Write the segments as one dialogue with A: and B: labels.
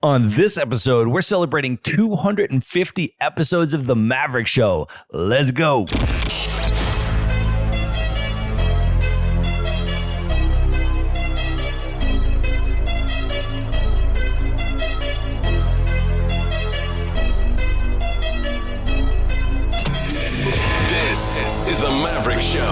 A: On this episode, we're celebrating 250 episodes of The Maverick Show. Let's go.
B: This is The Maverick Show,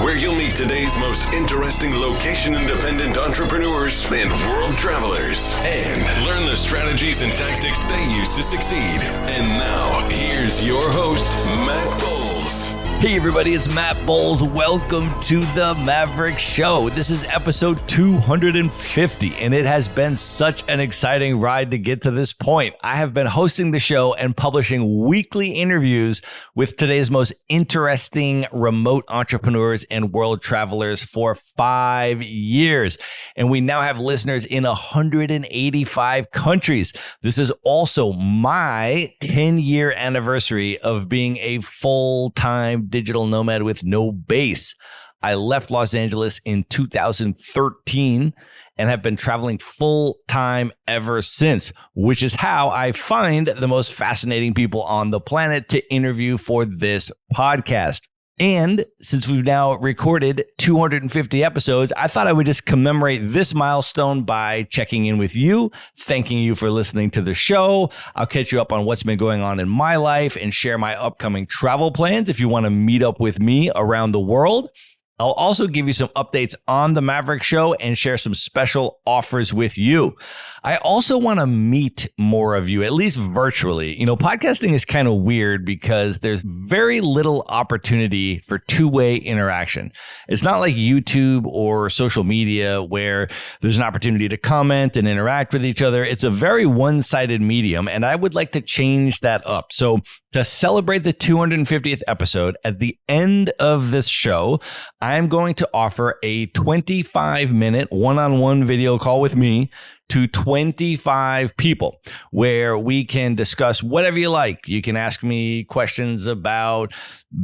B: where you'll meet today's most interesting location-independent entrepreneurs and world travelers, and learn the strategies and tactics they use to succeed. And now, here's your host, Matt Bowles.
A: Hey everybody, it's Matt Bowles. Welcome to The Maverick Show. This is episode 250, and it has been such an exciting ride to get to this point. I have been hosting the show and publishing weekly interviews with today's most interesting remote entrepreneurs and world travelers for 5 years. And we now have listeners in 185 countries. This is also my 10-year anniversary of being a full-time digital nomad with no base. I left Los Angeles in 2013 and have been traveling full time ever since, which is how I find the most fascinating people on the planet to interview for this podcast. And since we've now recorded 250 episodes, I thought I would just commemorate this milestone by checking in with you, thanking you for listening to the show. I'll catch you up on what's been going on in my life and share my upcoming travel plans if you want to meet up with me around the world. I'll also give you some updates on The Maverick Show and share some special offers with you. I also want to meet more of you, at least virtually. You know, podcasting is kind of weird because there's very little opportunity for two-way interaction. It's not like YouTube or social media where there's an opportunity to comment and interact with each other. It's a very one-sided medium, and I would like to change that up. So to celebrate the 250th episode, at the end of this show, I'm going to offer a 25-minute one-on-one video call with me to 25 people where we can discuss whatever you like. You can ask me questions about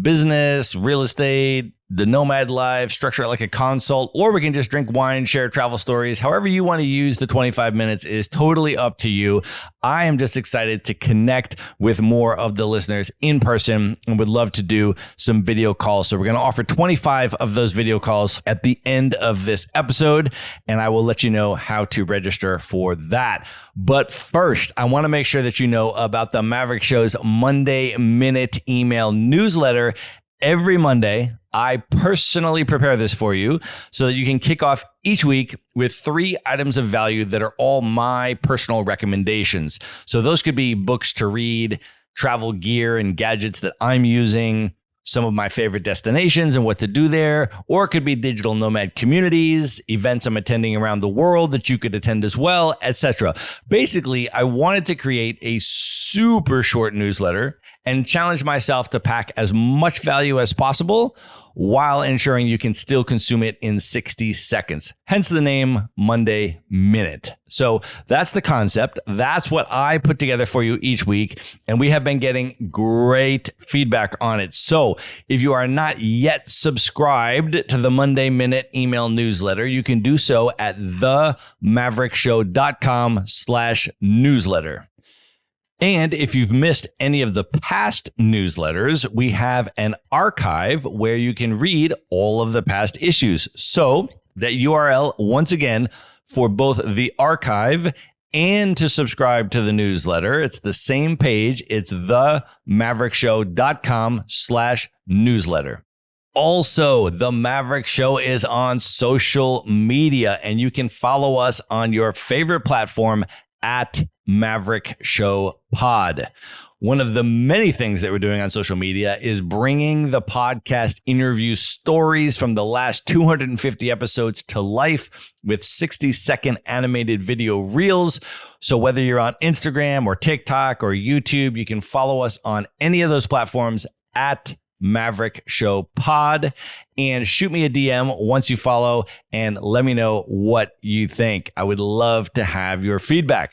A: business, real estate, the nomad life, structure it like a consult, or we can just drink wine, share travel stories. However you want to use the 25 minutes is totally up to you. I am just excited to connect with more of the listeners in person and would love to do some video calls. So we're going to offer 25 of those video calls at the end of this episode, and I will let you know how to register for that. But first, I want to make sure that you know about the Maverick Show's Monday Minute email newsletter. Every Monday, I personally prepare this for you so that you can kick off each week with 3 items of value that are all my personal recommendations. So those could be books to read, travel gear and gadgets that I'm using, some of my favorite destinations and what to do there, or it could be digital nomad communities, events I'm attending around the world that you could attend as well, etc. Basically, I wanted to create a super short newsletter and challenge myself to pack as much value as possible while ensuring you can still consume it in 60 seconds. Hence the name Monday Minute. So that's the concept. That's what I put together for you each week, and we have been getting great feedback on it. So if you are not yet subscribed to the Monday Minute email newsletter, you can do so at themaverickshow.com/newsletter. And if you've missed any of the past newsletters, we have an archive where you can read all of the past issues. So that URL, once again, for both the archive and to subscribe to the newsletter, it's the same page. It's themaverickshow.com/newsletter. Also, The Maverick Show is on social media, and you can follow us on your favorite platform at Maverick Show Pod. One of the many things that we're doing on social media is bringing the podcast interview stories from the last 250 episodes to life with 60-second animated video reels. So whether you're on Instagram or TikTok or YouTube, you can follow us on any of those platforms at Maverick Show Pod, and shoot me a DM once you follow and let me know what you think. I would love to have your feedback.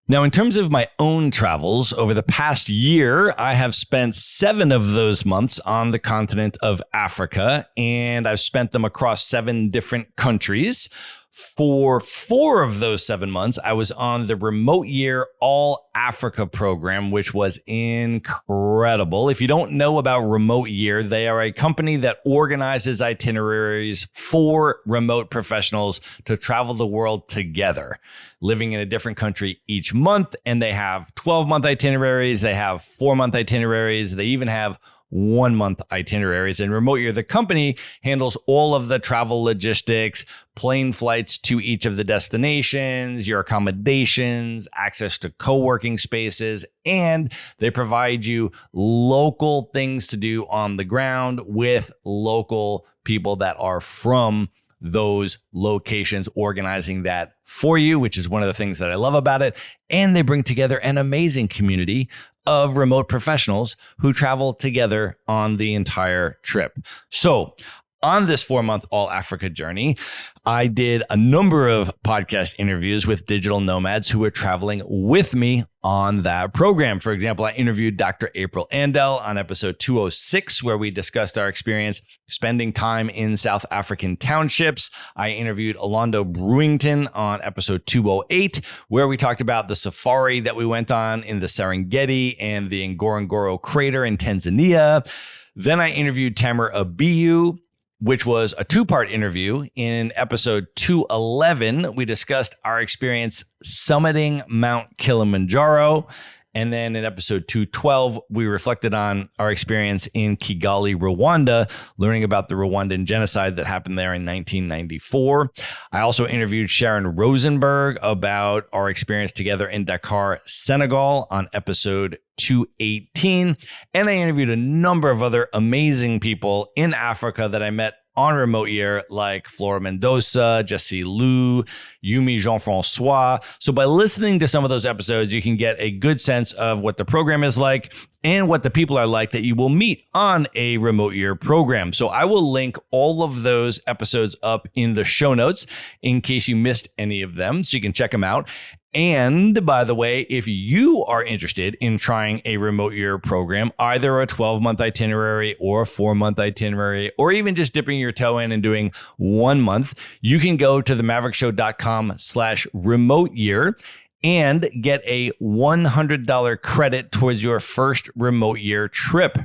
A: Now, in terms of my own travels, over the past year, I have spent 7 of those months on the continent of Africa, and I've spent them across 7 different countries. For 4 of those 7 months, I was on the Remote Year All Africa program, which was incredible. If you don't know about Remote Year, they are a company that organizes itineraries for remote professionals to travel the world together, living in a different country each month. And they have 12-month itineraries. They have 4-month itineraries. They even have 1-month itineraries. And Remote Year, the company, handles all of the travel logistics, plane flights to each of the destinations, your accommodations, access to co-working spaces, and they provide you local things to do on the ground with local people that are from those locations organizing that for you, which is one of the things that I love about it. And they bring together an amazing community of remote professionals who travel together on the entire trip. So on this 4-month All Africa journey, I did a number of podcast interviews with digital nomads who were traveling with me on that program. For example, I interviewed Dr. April Andel on episode 206, where we discussed our experience spending time in South African townships. I interviewed Alondo Brewington on episode 208, where we talked about the safari that we went on in the Serengeti and the Ngorongoro crater in Tanzania. Then I interviewed Tamer Abiyu, which was a 2-part interview. In episode 211, we discussed our experience summiting Mount Kilimanjaro. And then in episode 212, we reflected on our experience in Kigali, Rwanda, learning about the Rwandan genocide that happened there in 1994. I also interviewed Sharon Rosenberg about our experience together in Dakar, Senegal on episode 218. And I interviewed a number of other amazing people in Africa that I met on Remote Year, like Flora Mendoza, Jessie Liu, Yumi Jean-Francois. So by listening to some of those episodes, you can get a good sense of what the program is like and what the people are like that you will meet on a Remote Year program. So I will link all of those episodes up in the show notes in case you missed any of them, so you can check them out. And by the way, if you are interested in trying a Remote Year program, either a 12-month itinerary or a 4-month itinerary, or even just dipping your toe in and doing 1 month, you can go to themaverickshow.com/remote year and get a $100 credit towards your first Remote Year trip.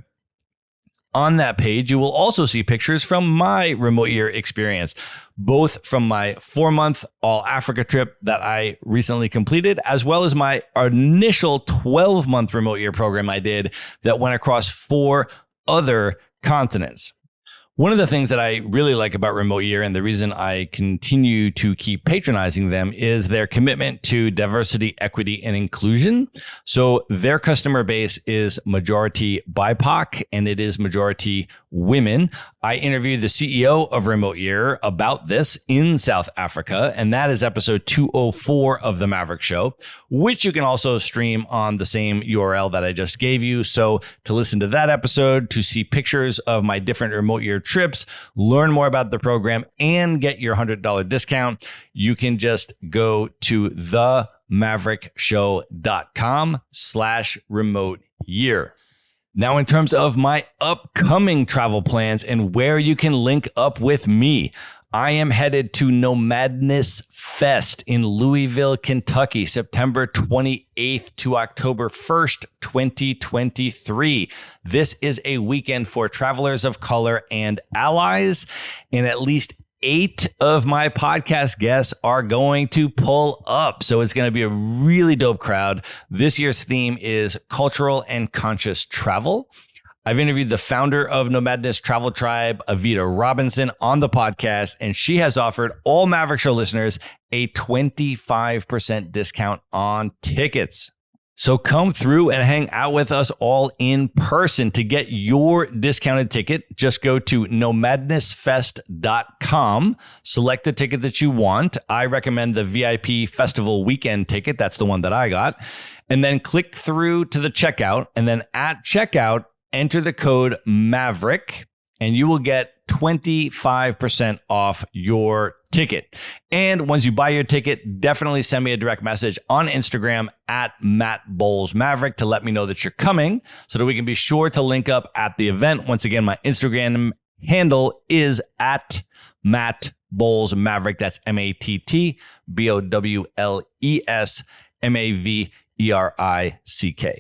A: On that page, you will also see pictures from my Remote Year experience, both from my 4-month All Africa trip that I recently completed, as well as my initial 12-month Remote Year program I did that went across 4 other continents. One of the things that I really like about Remote Year, and the reason I continue to keep patronizing them, is their commitment to diversity, equity, and inclusion. So their customer base is majority BIPOC, and it is majority women. I interviewed the CEO of Remote Year about this in South Africa, and that is episode 204 of The Maverick Show, which you can also stream on the same URL that I just gave you. So to listen to that episode, to see pictures of my different Remote Year trips, learn more about the program, and get your $100 discount, you can just go to themaverickshow.com/remote year. Now, in terms of my upcoming travel plans and where you can link up with me, I am headed to Nomadness Fest in Louisville, Kentucky, September 28th to October 1st, 2023. This is a weekend for travelers of color and allies, and at least 8 of my podcast guests are going to pull up. So it's going to be a really dope crowd. This year's theme is cultural and conscious travel. I've interviewed the founder of Nomadness Travel Tribe, Avita Robinson, on the podcast, and she has offered all Maverick Show listeners a 25% discount on tickets. So come through and hang out with us all in person. To get your discounted ticket, just go to nomadnessfest.com, select the ticket that you want. I recommend the VIP Festival Weekend ticket. That's the one that I got. And then click through to the checkout. And then at checkout, enter the code MAVERICK, and you will get 25% off your ticket. And once you buy your ticket, definitely send me a direct message on Instagram at Matt Bowles Maverick to let me know that you're coming so that we can be sure to link up at the event. Once again, my Instagram handle is at Matt Bowles Maverick. That's MattBowles Maverick.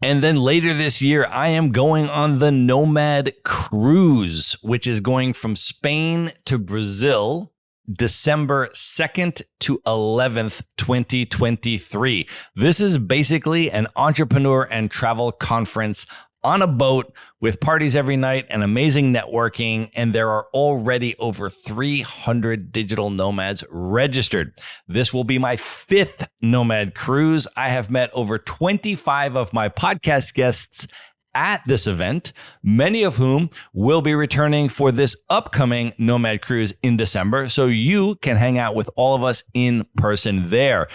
A: And then later this year, I am going on the Nomad Cruise, which is going from Spain to Brazil, December 2nd to 11th, 2023. This is basically an entrepreneur and travel conference on a boat with parties every night and amazing networking. And there are already over 300 digital nomads registered. This will be my 5th Nomad Cruise. I have met over 25 of my podcast guests at this event, many of whom will be returning for this upcoming Nomad Cruise in December. So you can hang out with all of us in person there.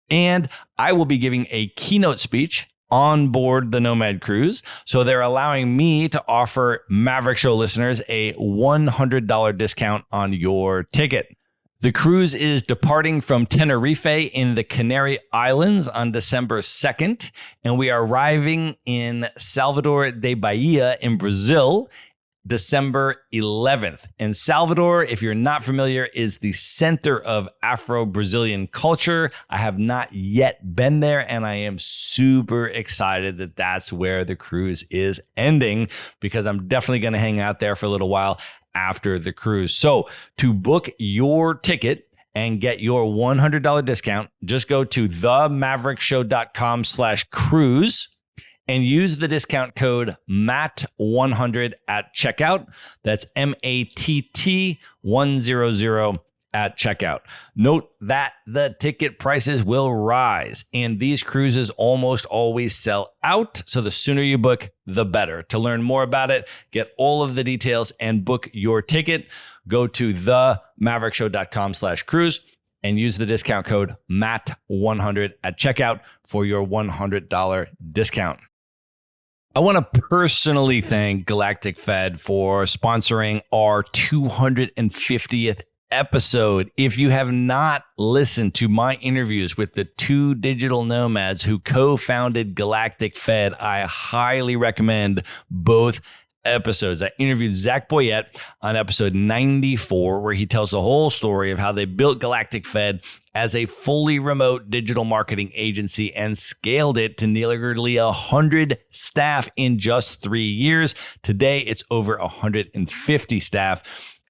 A: And I will be giving a keynote speech on board the Nomad Cruise. So they're allowing me to offer Maverick Show listeners a $100 discount on your ticket. The cruise is departing from Tenerife in the Canary Islands on December 2nd, and we are arriving in Salvador de Bahia in Brazil December 11th. And Salvador, if you're not familiar, is the center of Afro-Brazilian culture. I have not yet been there, and I am super excited that that's where the cruise is ending, because I'm definitely going to hang out there for a little while after the cruise. So to book your ticket and get your $100 discount, just go to themaverickshow.com/cruise and use the discount code MATT100 at checkout. That's MATT100 at checkout. Note that the ticket prices will rise, and these cruises almost always sell out. So the sooner you book, the better. To learn more about it, get all of the details and book your ticket, go to themaverickshow.com/cruise and use the discount code MATT100 at checkout for your $100 discount. I want to personally thank Galactic Fed for sponsoring our 250th episode. If you have not listened to my interviews with the two digital nomads who co-founded Galactic Fed, I highly recommend both episodes. I interviewed Zach Boyette on episode 94, where he tells the whole story of how they built Galactic Fed as a fully remote digital marketing agency and scaled it to nearly 100 staff in just 3 years. Today, it's over 150 staff.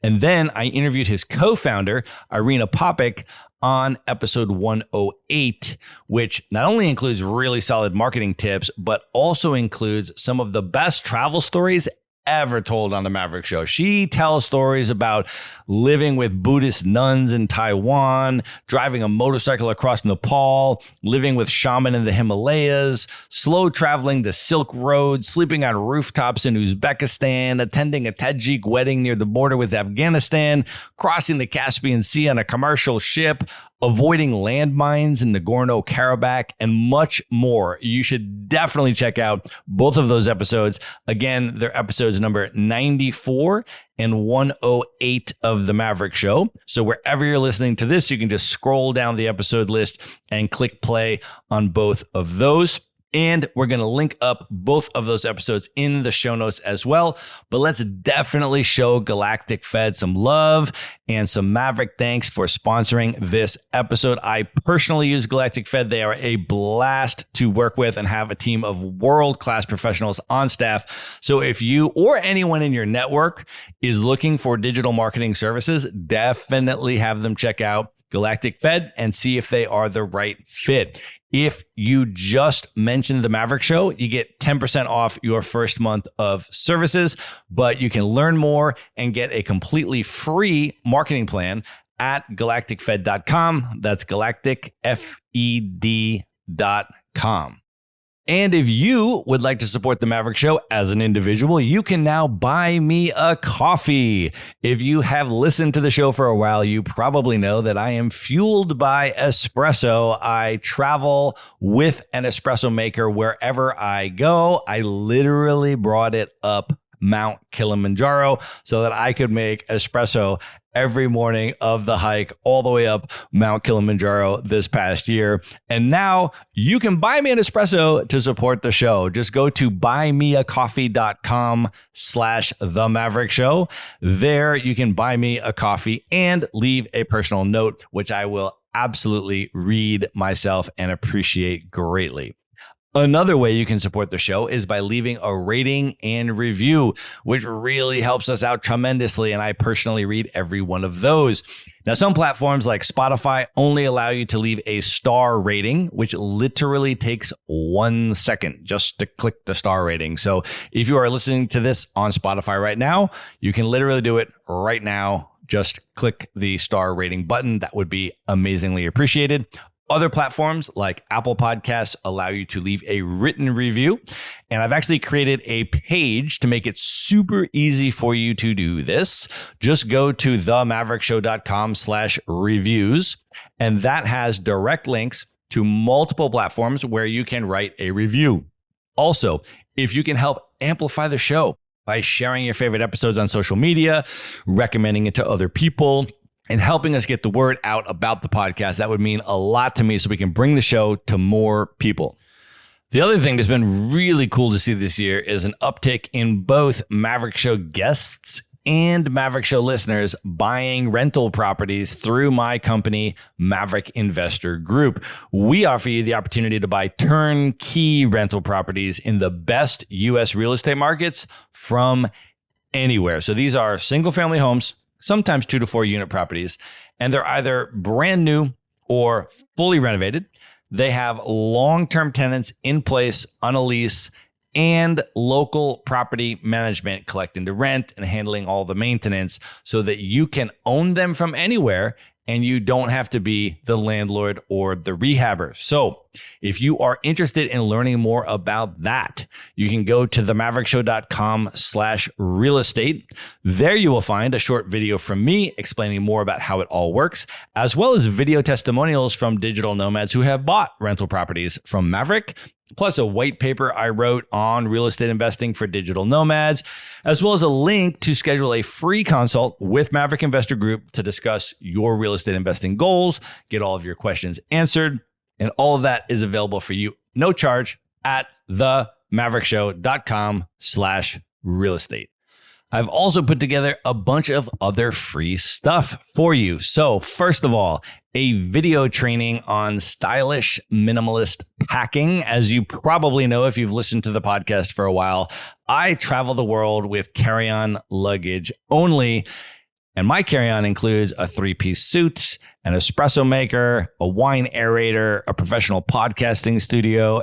A: And then I interviewed his co-founder, Irina Popik, on episode 108, which not only includes really solid marketing tips, but also includes some of the best travel stories ever told on the Maverick Show. She tells stories about living with Buddhist nuns in Taiwan, driving a motorcycle across Nepal, living with shaman in the Himalayas, slow traveling the Silk Road, sleeping on rooftops in Uzbekistan, attending a Tajik wedding near the border with Afghanistan, crossing the Caspian Sea on a commercial ship, avoiding landmines in Nagorno-Karabakh, and much more. You should definitely check out both of those episodes. Again, they're episodes number 94 and 108 of The Maverick Show. So wherever you're listening to this, you can just scroll down the episode list and click play on both of those. And we're going to link up both of those episodes in the show notes as well. But let's definitely show Galactic Fed some love and some Maverick thanks for sponsoring this episode. I personally use Galactic Fed. They are a blast to work with and have a team of world-class professionals on staff. So if you or anyone in your network is looking for digital marketing services, definitely have them check out Galactic Fed and see if they are the right fit. If you just mentioned the Maverick Show, you get 10% off your first month of services, but you can learn more and get a completely free marketing plan at galacticfed.com. That's galacticfed.com. And if you would like to support The Maverick Show as an individual, you can now buy me a coffee. If you have listened to the show for a while, you probably know that I am fueled by espresso. I travel with an espresso maker wherever I go. I literally brought it up Mount Kilimanjaro so that I could make espresso every morning of the hike all the way up Mount Kilimanjaro this past year. And now you can buy me an espresso to support the show. Just go to buymeacoffee.com/The Maverick Show. There you can buy me a coffee and leave a personal note, which I will absolutely read myself and appreciate greatly. Another way you can support the show is by leaving a rating and review, which really helps us out tremendously. And I personally read every one of those. Now, some platforms like Spotify only allow you to leave a star rating, which literally takes 1 second just to click the star rating. So if you are listening to this on Spotify right now, you can literally do it right now. Just click the star rating button. That would be amazingly appreciated. Other platforms like Apple Podcasts allow you to leave a written review. And I've actually created a page to make it super easy for you to do this. Just go to themaverickshow.com/reviews. And that has direct links to multiple platforms where you can write a review. Also, if you can help amplify the show by sharing your favorite episodes on social media, recommending it to other people, and helping us get the word out about the podcast, that would mean a lot to me so we can bring the show to more people. The other thing that's been really cool to see this year is an uptick in both Maverick Show guests and Maverick Show listeners buying rental properties through my company, Maverick Investor Group. We offer you the opportunity to buy turnkey rental properties in the best U.S. real estate markets from anywhere. So these are single-family homes, sometimes 2 to 4 unit properties, and they're either brand new or fully renovated. They have long-term tenants in place on a lease and local property management collecting the rent and handling all the maintenance so that you can own them from anywhere and you don't have to be the landlord or the rehabber. So if you are interested in learning more about that, you can go to themaverickshow.com/real estate. There you will find a short video from me explaining more about how it all works, as well as video testimonials from digital nomads who have bought rental properties from Maverick, plus a white paper I wrote on real estate investing for digital nomads, as well as a link to schedule a free consult with Maverick Investor Group to discuss your real estate investing goals, get all of your questions answered, and all of that is available for you, no charge, at themaverickshow.com/real estate. I've also put together a bunch of other free stuff for you. So first of all, a video training on stylish minimalist packing. As you probably know, if you've listened to the podcast for a while, I travel the world with carry-on luggage only. And my carry-on includes a 3-piece suit, an espresso maker, a wine aerator, a professional podcasting studio,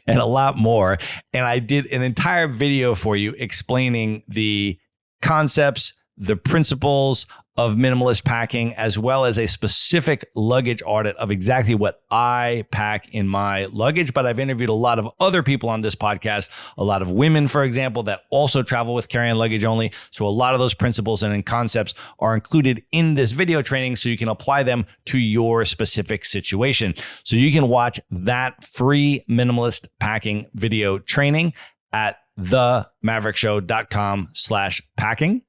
A: and a lot more. And I did an entire video for you explaining the concepts, the principles of minimalist packing, as well as a specific luggage audit of exactly what I pack in my luggage. But I've interviewed a lot of other people on this podcast, a lot of women, for example, that also travel with carry-on luggage only. So a lot of those principles and concepts are included in this video training so you can apply them to your specific situation. So you can watch that free minimalist packing video training at themaverickshow.com/packing.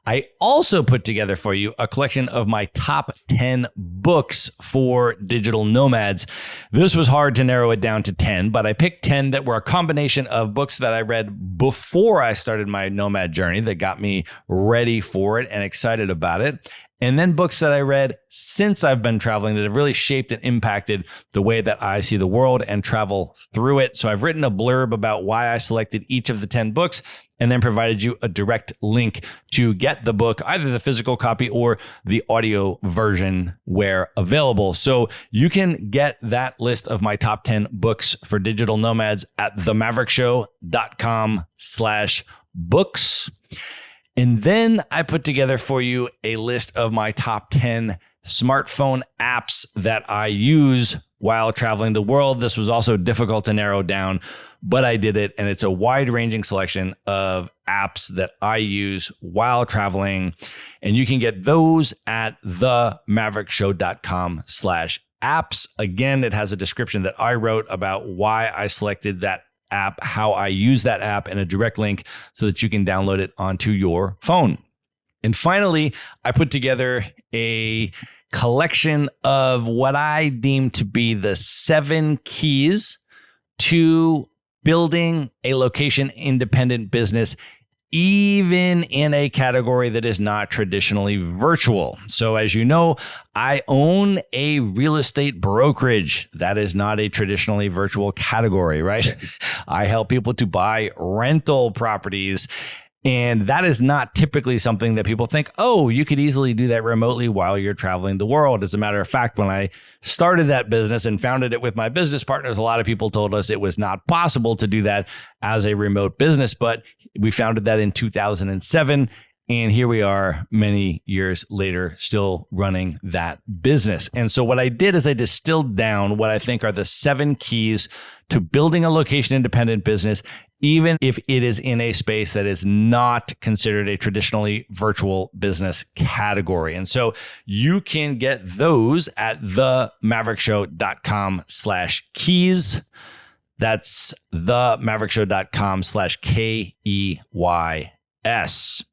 A: I also put together for you a collection of my top 10 books for digital nomads. This was hard to narrow it down to 10, but I picked 10 that were a combination of books that I read before I started my nomad journey that got me ready for it and excited about it. And then books that I read since I've been traveling that have really shaped and impacted the way that I see the world and travel through it. So I've written a blurb about why I selected each of the 10 books and then provided you a direct link to get the book, either the physical copy or the audio version where available. So you can get that list of my top 10 books for digital nomads at themaverickshow.com/books. And then I put together for you a list of my top 10 smartphone apps that I use while traveling the world. This was also difficult to narrow down, but I did it. And it's a wide-ranging selection of apps that I use while traveling. And you can get those at themaverickshow.com/apps. Again, it has a description that I wrote about why I selected that app, how I use that app, and a direct link so that you can download it onto your phone. And finally, I put together a collection of what I deem to be the 7 keys to building a location-independent business, even in a category that is not traditionally virtual. So as you know, I own a real estate brokerage. That is not a traditionally virtual category, right? I help people to buy rental properties. And that is not typically something that people think, oh, you could easily do that remotely while you're traveling the world. As a matter of fact, when I started that business and founded it with my business partners, a lot of people told us it was not possible to do that as a remote business. But we founded that in 2007. And here we are many years later, still running that business. And so what I did is I distilled down what I think are the 7 keys to building a location independent business, even if it is in a space that is not considered a traditionally virtual business category. And so you can get those at themaverickshow.com/keys. That's themaverickshow.com/KEYS.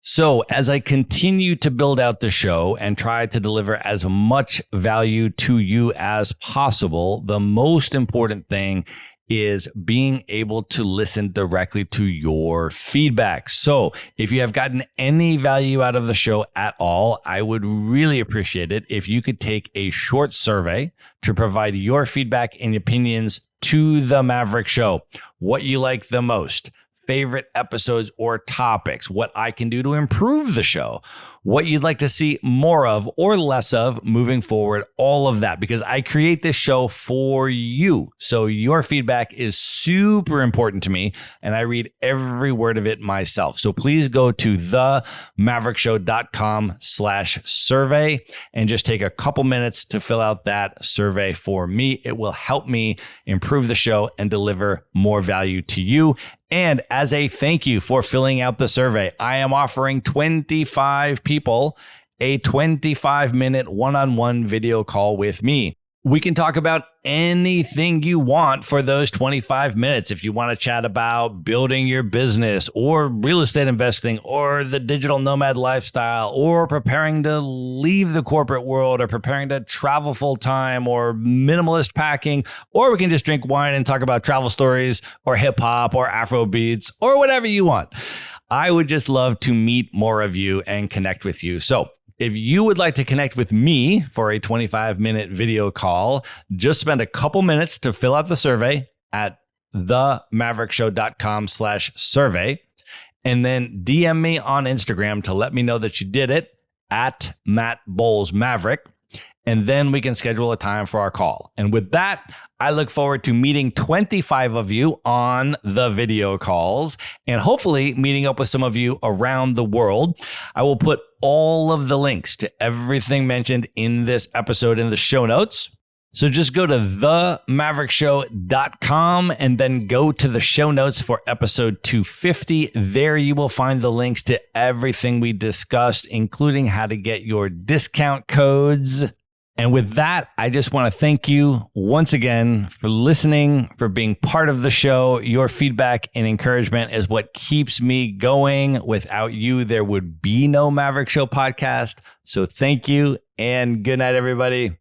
A: So as I continue to build out the show and try to deliver as much value to you as possible, the most important thing is being able to listen directly to your feedback. So if you have gotten any value out of the show at all, I would really appreciate it if you could take a short survey to provide your feedback and opinions to The Maverick Show. What you like the most, favorite episodes or topics, what I can do to improve the show, what you'd like to see more of or less of moving forward, all of that, because I create this show for you. So your feedback is super important to me, and I read every word of it myself. So please go to themaverickshow.com/survey and just take a couple minutes to fill out that survey for me. It will help me improve the show and deliver more value to you. And as a thank you for filling out the survey, I am offering 25 people a 25-minute one-on-one video call with me. We can talk about anything you want for those 25 minutes. If you want to chat about building your business or real estate investing or the digital nomad lifestyle or preparing to leave the corporate world or preparing to travel full time or minimalist packing, or we can just drink wine and talk about travel stories or hip hop or Afro beats or whatever you want. I would just love to meet more of you and connect with you. So if you would like to connect with me for a 25-minute video call, just spend a couple minutes to fill out the survey at themaverickshow.com/survey, and then DM me on Instagram to let me know that you did it at Matt Bowles Maverick. And then we can schedule a time for our call. And with that, I look forward to meeting 25 of you on the video calls and hopefully meeting up with some of you around the world. I will put all of the links to everything mentioned in this episode in the show notes. So just go to themaverickshow.com and then go to the show notes for episode 250. There you will find the links to everything we discussed, including how to get your discount codes. And with that, I just want to thank you once again for listening, for being part of the show. Your feedback and encouragement is what keeps me going. Without you, there would be no Maverick Show podcast. So thank you and good night, everybody.